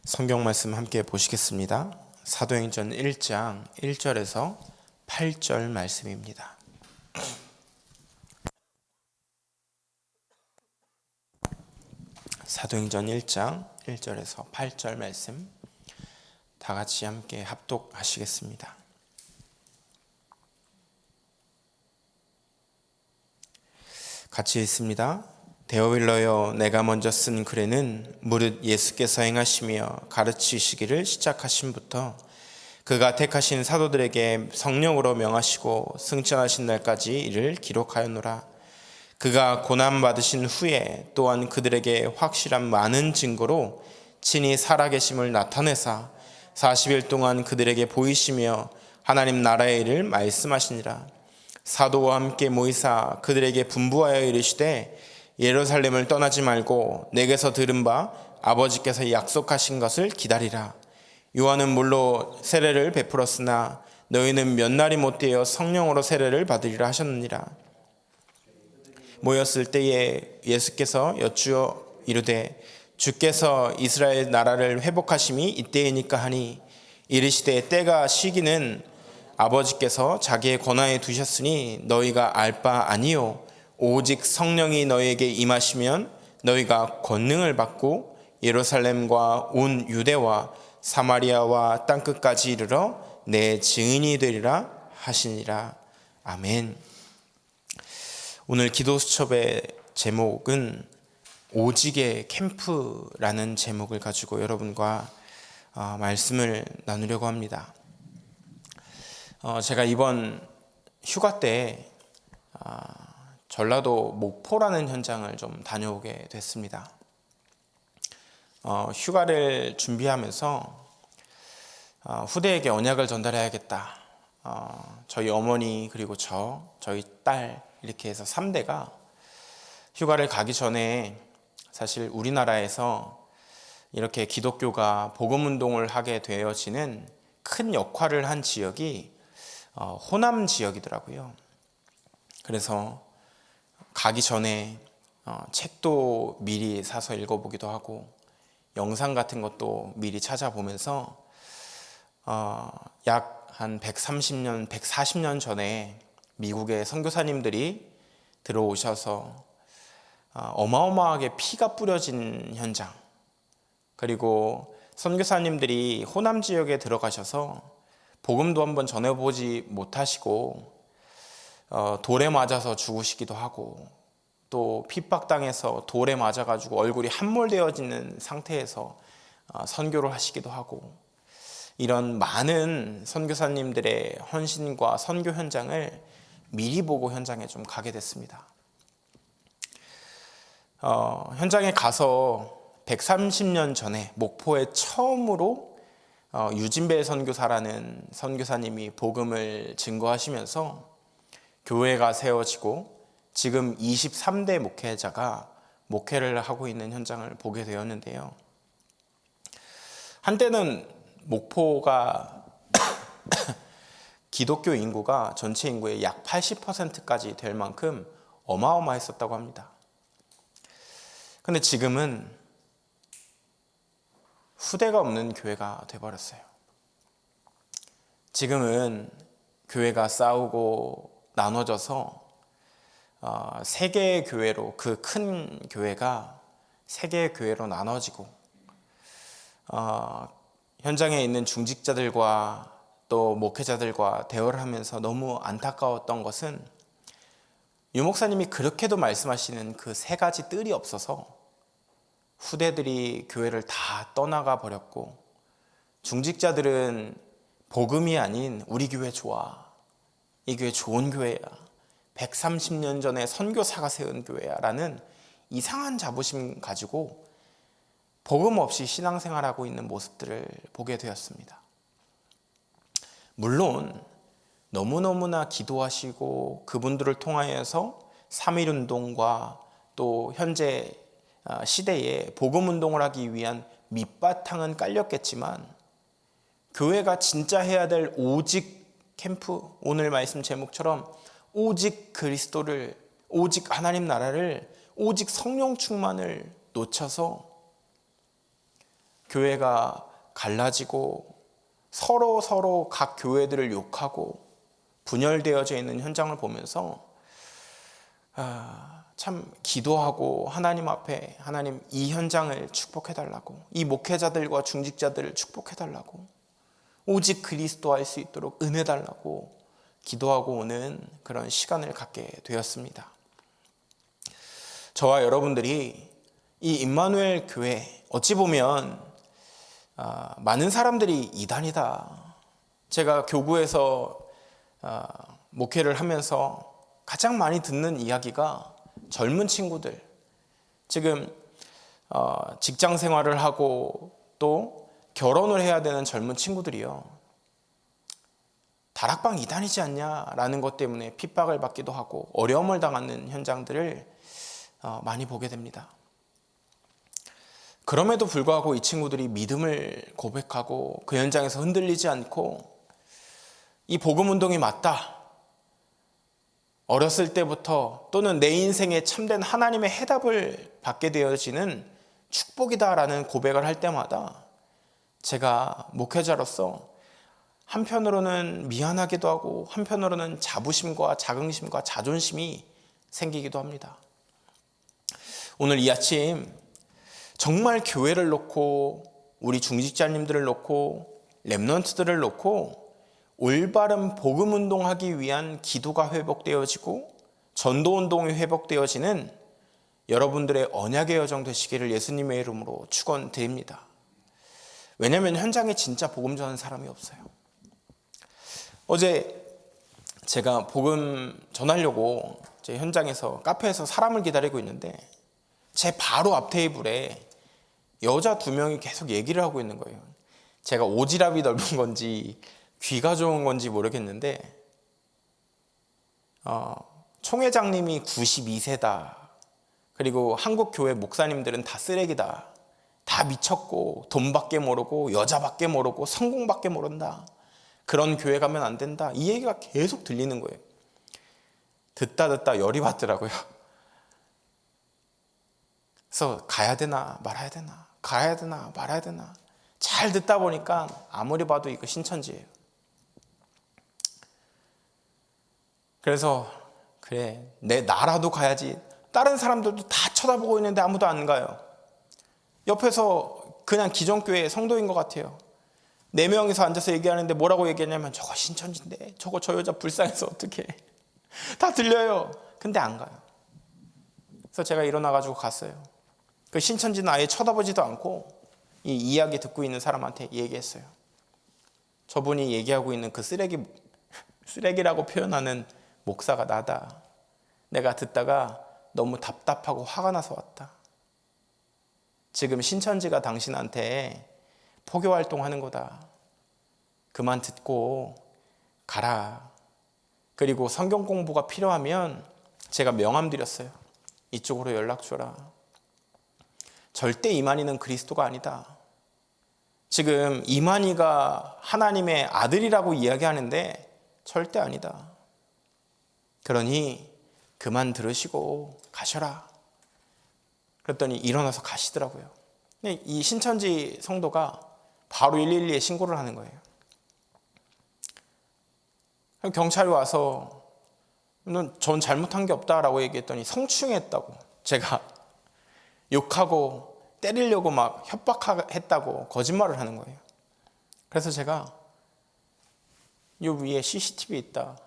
성경 말씀 함께 보시겠습니다. 사도행전 1장 1절에서 8절 말씀입니다. 사도행전 1장 1절에서 8절 말씀 다 같이 함께 합독하시겠습니다. 같이 읽습니다. 데오빌러여, 내가 먼저 쓴 글에는 무릇 예수께서 행하시며 가르치시기를 시작하심부터 그가 택하신 사도들에게 성령으로 명하시고 승천하신 날까지 이를 기록하였노라. 그가 고난받으신 후에 또한 그들에게 확실한 많은 증거로 친히 살아계심을 나타내사 40일 동안 그들에게 보이시며 하나님 나라의 일을 말씀하시니라. 사도와 함께 모이사 그들에게 분부하여 이르시되 예루살렘을 떠나지 말고 내게서 들은 바 아버지께서 약속하신 것을 기다리라. 요한은 물로 세례를 베풀었으나 너희는 몇 날이 못되어 성령으로 세례를 받으리라 하셨느니라. 모였을 때에 예수께서 여쭈어 이르되 주께서 이스라엘 나라를 회복하심이 이때이니까 하니 이르시되 때가 시기는 아버지께서 자기의 권하에 두셨으니 너희가 알 바 아니요 오직 성령이 너희에게 임하시면 너희가 권능을 받고 예루살렘과 온 유대와 사마리아와 땅끝까지 이르러 내 증인이 되리라 하시니라. 아멘. 오늘 기도 수첩의 제목은 오직의 캠프라는 제목을 가지고 여러분과 말씀을 나누려고 합니다. 제가 이번 휴가 때 전라도 목포라는 현장을 좀 다녀오게 됐습니다. 휴가를 준비하면서 후대에게 언약을 전달해야겠다. 저희 어머니 그리고 저희 딸 이렇게 해서 3대가 휴가를 가기 전에 사실 우리나라에서 이렇게 기독교가 복음운동을 하게 되어지는 큰 역할을 한 지역이 호남 지역이더라고요. 그래서 가기 전에 책도 미리 사서 읽어보기도 하고 영상 같은 것도 미리 찾아보면서 약 한 130년, 140년 전에 미국의 선교사님들이 들어오셔서 어마어마하게 피가 뿌려진 현장, 그리고 선교사님들이 호남 지역에 들어가셔서 복음도 한번 전해보지 못하시고 돌에 맞아서 죽으시기도 하고 또 핍박당해서 돌에 맞아가지고 얼굴이 함몰되어지는 상태에서 선교를 하시기도 하고, 이런 많은 선교사님들의 헌신과 선교 현장을 미리 보고 현장에 좀 가게 됐습니다. 현장에 가서 130년 전에 목포에 처음으로 유진배 선교사라는 선교사님이 복음을 증거하시면서 교회가 세워지고 지금 23대 목회자가 목회를 하고 있는 현장을 보게 되었는데요. 한때는 목포가 기독교 인구가 전체 인구의 약 80%까지 될 만큼 어마어마했었다고 합니다. 근데 지금은 후대가 없는 교회가 돼버렸어요. 지금은 교회가 싸우고 나눠져서 세 개의 교회로, 그 큰 교회가 세 개의 교회로 나눠지고 현장에 있는 중직자들과 또 목회자들과 대화를 하면서 너무 안타까웠던 것은 유 목사님이 그렇게도 말씀하시는 그 세 가지 뜰이 없어서 후대들이 교회를 다 떠나가 버렸고, 중직자들은 복음이 아닌 우리 교회 좋아, 이 교회 좋은 교회야, 130년 전에 선교사가 세운 교회야 라는 이상한 자부심 가지고 복음 없이 신앙생활하고 있는 모습들을 보게 되었습니다. 물론 너무너무나 기도하시고 그분들을 통하여서 3.1운동과 또 현재 시대에 복음운동을 하기 위한 밑바탕은 깔렸겠지만, 교회가 진짜 해야 될 오직 캠프, 오늘 말씀 제목처럼 오직 그리스도를, 오직 하나님 나라를, 오직 성령 충만을 놓쳐서 교회가 갈라지고 서로 각 교회들을 욕하고 분열되어져 있는 현장을 보면서 참 기도하고 하나님 앞에 하나님 이 현장을 축복해달라고, 이 목회자들과 중직자들을 축복해달라고, 오직 그리스도 할 수 있도록 은혜 달라고 기도하고 오는 그런 시간을 갖게 되었습니다. 저와 여러분들이 이 임마누엘 교회, 어찌 보면 많은 사람들이 이단이다. 제가 교구에서 목회를 하면서 가장 많이 듣는 이야기가 젊은 친구들, 지금 직장 생활을 하고 또 결혼을 해야 되는 젊은 친구들이요, 다락방 이단이지 않냐라는 것 때문에 핍박을 받기도 하고 어려움을 당하는 현장들을 많이 보게 됩니다. 그럼에도 불구하고 이 친구들이 믿음을 고백하고 그 현장에서 흔들리지 않고 이 복음 운동이 맞다, 어렸을 때부터 또는 내 인생에 참된 하나님의 해답을 받게 되어지는 축복이다라는 고백을 할 때마다 제가 목회자로서 한편으로는 미안하기도 하고 한편으로는 자부심과 자긍심과 자존심이 생기기도 합니다. 오늘 이 아침 정말 교회를 놓고 우리 중직자님들을 놓고 렘넌트들을 놓고 올바른 복음 운동하기 위한 기도가 회복되어지고 전도 운동이 회복되어지는 여러분들의 언약의 여정 되시기를 예수님의 이름으로 축원드립니다. 왜냐하면 현장에 진짜 복음 전하는 사람이 없어요. 어제 제가 복음 전하려고 제 현장에서 카페에서 사람을 기다리고 있는데 제 바로 앞 테이블에 여자 2명이 계속 얘기를 하고 있는 거예요. 제가 오지랖이 넓은 건지 귀가 좋은 건지 모르겠는데 총회장님이 92세다. 그리고 한국 교회 목사님들은 다 쓰레기다. 다 미쳤고 돈밖에 모르고 여자밖에 모르고 성공밖에 모른다. 그런 교회 가면 안 된다. 이 얘기가 계속 들리는 거예요. 듣다 열이 받더라고요. 그래서 가야 되나 말아야 되나, 가야 되나 말아야 되나. 잘 듣다 보니까 아무리 봐도 이거 신천지예요. 그래서 그래, 내 나라도 가야지. 다른 사람들도 다 쳐다보고 있는데 아무도 안 가요. 옆에서 그냥 기존교회 성도인 것 같아요. 4명이서 앉아서 얘기하는데 뭐라고 얘기하냐면 저거 신천지인데 저거 저 여자 불쌍해서 어떡해. 다 들려요. 근데 안 가요. 그래서 제가 일어나가지고 갔어요. 그 신천지는 아예 쳐다보지도 않고 이 이야기 듣고 있는 사람한테 얘기했어요. 저분이 얘기하고 있는 그 쓰레기라고 표현하는 목사가 나다. 내가 듣다가 너무 답답하고 화가 나서 왔다. 지금 신천지가 당신한테 포교 활동하는 거다. 그만 듣고 가라. 그리고 성경 공부가 필요하면 제가 명함 드렸어요. 이쪽으로 연락 줘라. 절대 이만희는 그리스도가 아니다. 지금 이만희가 하나님의 아들이라고 이야기하는데 절대 아니다. 그러니 그만 들으시고 가셔라. 그랬더니 일어나서 가시더라고요. 이 신천지 성도가 바로 112에 신고를 하는 거예요. 경찰이 와서 전 잘못한 게 없다라고 얘기했더니 성추행했다고, 제가 욕하고 때리려고 막 협박했다고 거짓말을 하는 거예요. 그래서 제가 요 위에 CCTV 있다.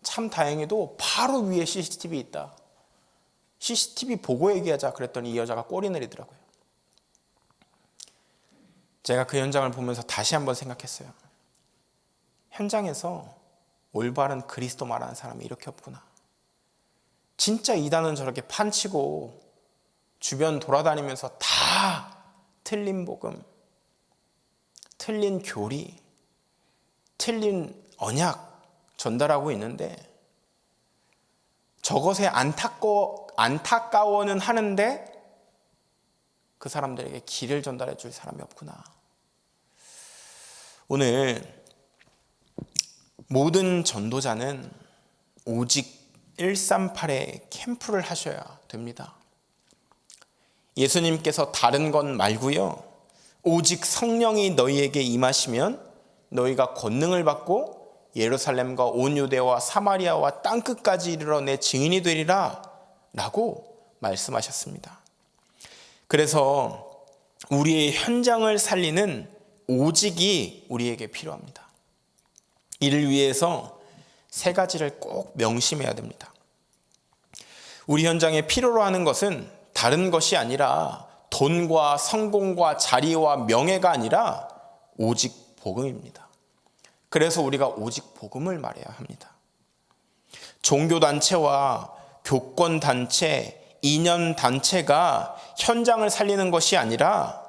참 다행히도 바로 위에 CCTV 있다. CCTV 보고 얘기하자 그랬더니 이 여자가 꼬리 내리더라고요. 제가 그 현장을 보면서 다시 한번 생각했어요. 현장에서 올바른 그리스도 말하는 사람이 이렇게 없구나. 진짜 이단은 저렇게 판치고 주변 돌아다니면서 다 틀린 복음, 틀린 교리, 틀린 언약 전달하고 있는데 저것에 안타까워는 하는데 그 사람들에게 길을 전달해 줄 사람이 없구나. 오늘 모든 전도자는 오직 138의 캠프를 하셔야 됩니다. 예수님께서 다른 건 말고요, 오직 성령이 너희에게 임하시면 너희가 권능을 받고 예루살렘과 온 유대와 사마리아와 땅끝까지 이르러 내 증인이 되리라 라고 말씀하셨습니다. 그래서 우리의 현장을 살리는 오직이 우리에게 필요합니다. 이를 위해서 세 가지를 꼭 명심해야 됩니다. 우리 현장에 필요로 하는 것은 다른 것이 아니라 돈과 성공과 자리와 명예가 아니라 오직 복음입니다. 그래서 우리가 오직 복음을 말해야 합니다. 종교단체와 교권단체, 이념단체가 현장을 살리는 것이 아니라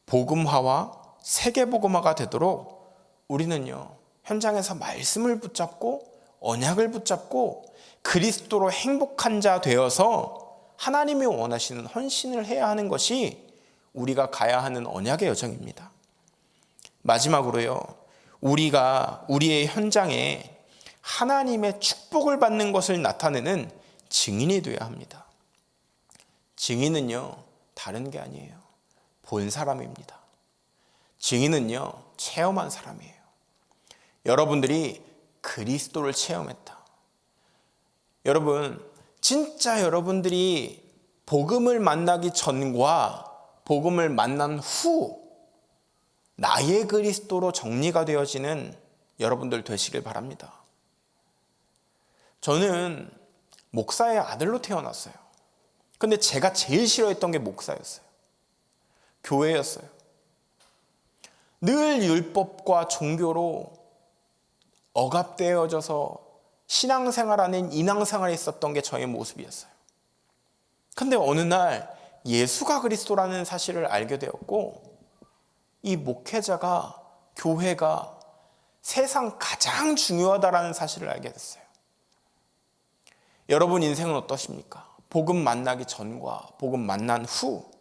복음화와 세계복음화가 되도록 우리는요, 현장에서 말씀을 붙잡고 언약을 붙잡고 그리스도로 행복한 자 되어서 하나님이 원하시는 헌신을 해야 하는 것이 우리가 가야 하는 언약의 여정입니다. 마지막으로요, 우리가 우리의 현장에 하나님의 축복을 받는 것을 나타내는 증인이 되어야 합니다. 증인은요, 다른 게 아니에요. 본 사람입니다. 증인은요, 체험한 사람이에요. 여러분들이 그리스도를 체험했다. 여러분, 진짜 여러분들이 복음을 만나기 전과 복음을 만난 후 나의 그리스도로 정리가 되어지는 여러분들 되시길 바랍니다. 저는 목사의 아들로 태어났어요. 근데 제가 제일 싫어했던 게 목사였어요. 교회였어요. 늘 율법과 종교로 억압되어져서 신앙생활 아닌 인앙생활에 있었던 게 저의 모습이었어요. 근데 어느 날 예수가 그리스도라는 사실을 알게 되었고, 이 목회자가, 교회가 세상 가장 중요하다라는 사실을 알게 됐어요. 여러분 인생은 어떠십니까? 복음 만나기 전과 복음 만난 후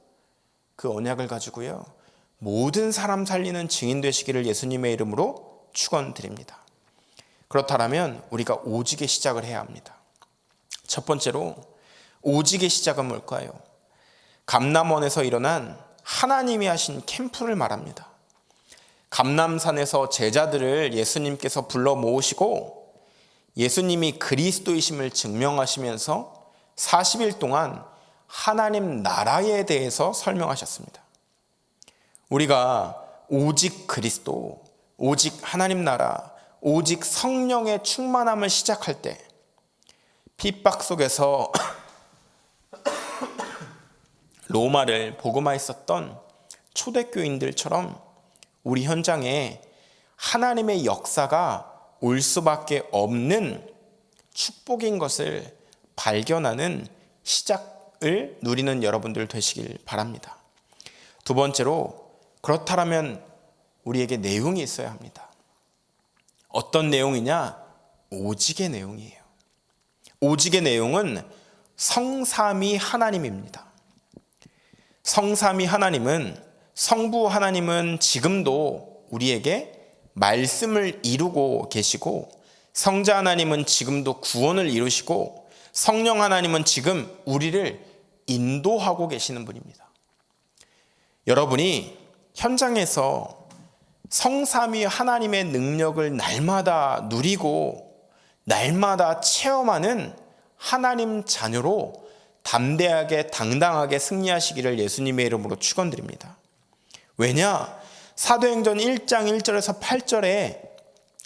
그 언약을 가지고요, 모든 사람 살리는 증인 되시기를 예수님의 이름으로 축원드립니다. 그렇다면 우리가 오직의 시작을 해야 합니다. 첫 번째로 오직의 시작은 뭘까요? 감람원에서 일어난 하나님이 하신 캠프를 말합니다. 감람산에서 제자들을 예수님께서 불러 모으시고 예수님이 그리스도이심을 증명하시면서 40일 동안 하나님 나라에 대해서 설명하셨습니다. 우리가 오직 그리스도, 오직 하나님 나라, 오직 성령의 충만함을 시작할 때 핍박 속에서 로마를 복음화했었던 초대교인들처럼 우리 현장에 하나님의 역사가 올 수밖에 없는 축복인 것을 발견하는 시작을 누리는 여러분들 되시길 바랍니다. 두 번째로, 그렇다면 우리에게 내용이 있어야 합니다. 어떤 내용이냐? 오직의 내용이에요. 오직의 내용은 성삼위 하나님입니다. 성삼위 하나님은, 성부 하나님은 지금도 우리에게 말씀을 이루고 계시고, 성자 하나님은 지금도 구원을 이루시고, 성령 하나님은 지금 우리를 인도하고 계시는 분입니다. 여러분이 현장에서 성삼위 하나님의 능력을 날마다 누리고 날마다 체험하는 하나님 자녀로 담대하게 당당하게 승리하시기를 예수님의 이름으로 축원드립니다. 왜냐? 사도행전 1장 1절에서 8절에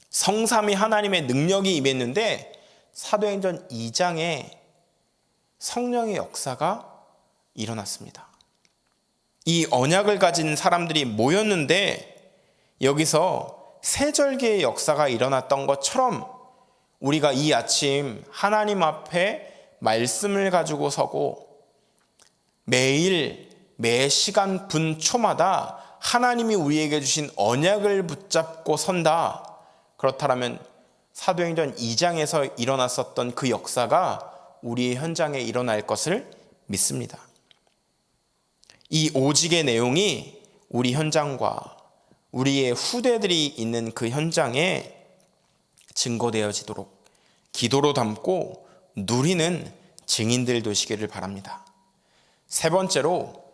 성삼위 하나님의 능력이 임했는데 사도행전 2장에 성령의 역사가 일어났습니다. 이 언약을 가진 사람들이 모였는데 여기서 세절기의 역사가 일어났던 것처럼 우리가 이 아침 하나님 앞에 말씀을 가지고 서고 매일 매 시간 분 초마다 하나님이 우리에게 주신 언약을 붙잡고 선다. 그렇다면 사도행전 2장에서 일어났었던 그 역사가 우리의 현장에 일어날 것을 믿습니다. 이 오직의 내용이 우리 현장과 우리의 후대들이 있는 그 현장에 증거되어지도록 기도로 담고 누리는 증인들 되시기를 바랍니다. 세 번째로,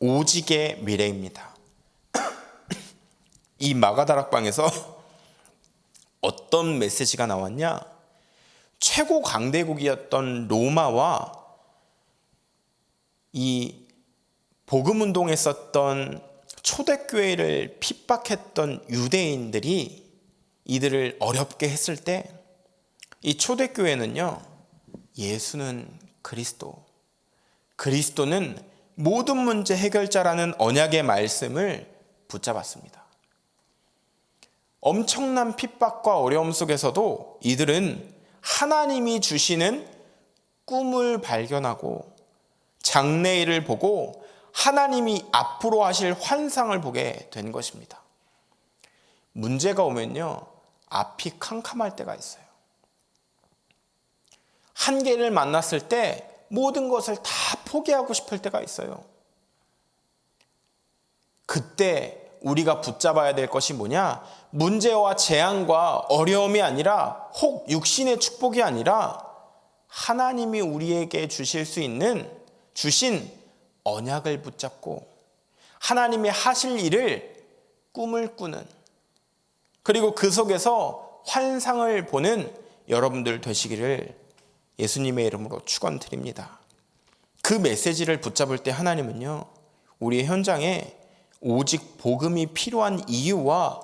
오직의 미래입니다. 이 마가다락방에서 어떤 메시지가 나왔냐? 최고 강대국이었던 로마와 이 복음운동에 썼던 초대교회를 핍박했던 유대인들이 이들을 어렵게 했을 때 이 초대교회는요, 예수는 그리스도, 그리스도는 모든 문제 해결자라는 언약의 말씀을 붙잡았습니다. 엄청난 핍박과 어려움 속에서도 이들은 하나님이 주시는 꿈을 발견하고 장래일을 보고 하나님이 앞으로 하실 환상을 보게 된 것입니다. 문제가 오면요, 앞이 캄캄할 때가 있어요. 한계를 만났을 때 모든 것을 다 포기하고 싶을 때가 있어요. 그때 우리가 붙잡아야 될 것이 뭐냐? 문제와 재앙과 어려움이 아니라, 혹 육신의 축복이 아니라 하나님이 우리에게 주실 수 있는 주신 언약을 붙잡고 하나님이 하실 일을 꿈을 꾸는, 그리고 그 속에서 환상을 보는 여러분들 되시기를 예수님의 이름으로 축원드립니다. 그 메시지를 붙잡을 때 하나님은요, 우리의 현장에 오직 복음이 필요한 이유와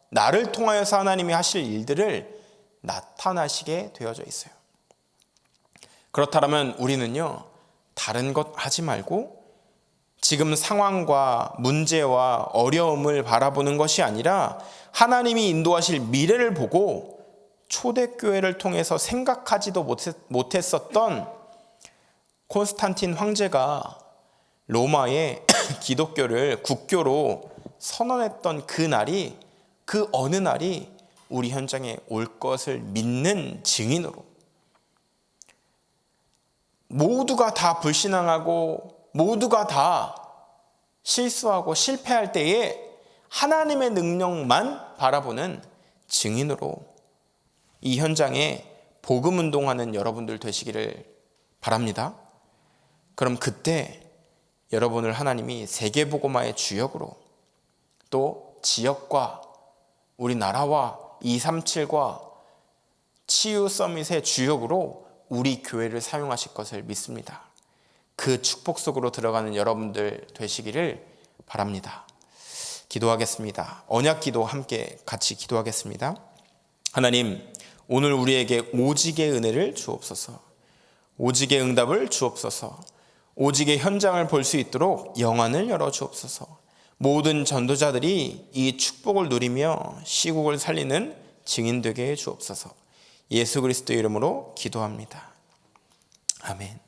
나를 통하여서 하나님이 하실 일들을 나타나시게 되어져 있어요. 그렇다면 우리는요, 다른 것 하지 말고 지금 상황과 문제와 어려움을 바라보는 것이 아니라 하나님이 인도하실 미래를 보고 초대교회를 통해서 생각하지도 못했었던 콘스탄틴 황제가 로마의 기독교를 국교로 선언했던 그 날이, 그 어느 날이 우리 현장에 올 것을 믿는 증인으로, 모두가 다 불신앙하고 모두가 다 실수하고 실패할 때에 하나님의 능력만 바라보는 증인으로 이 현장에 복음 운동하는 여러분들 되시기를 바랍니다. 그럼 그때 여러분을 하나님이 세계복음화의 주역으로, 또 지역과 우리나라와 237과 치유 서밋의 주역으로 우리 교회를 사용하실 것을 믿습니다. 그 축복 속으로 들어가는 여러분들 되시기를 바랍니다. 기도하겠습니다. 언약기도 함께 같이 기도하겠습니다. 하나님, 오늘 우리에게 오직의 은혜를 주옵소서, 오직의 응답을 주옵소서, 오직의 현장을 볼 수 있도록 영안을 열어 주옵소서. 모든 전도자들이 이 축복을 누리며 시국을 살리는 증인 되게 해 주옵소서. 예수 그리스도 이름으로 기도합니다. 아멘.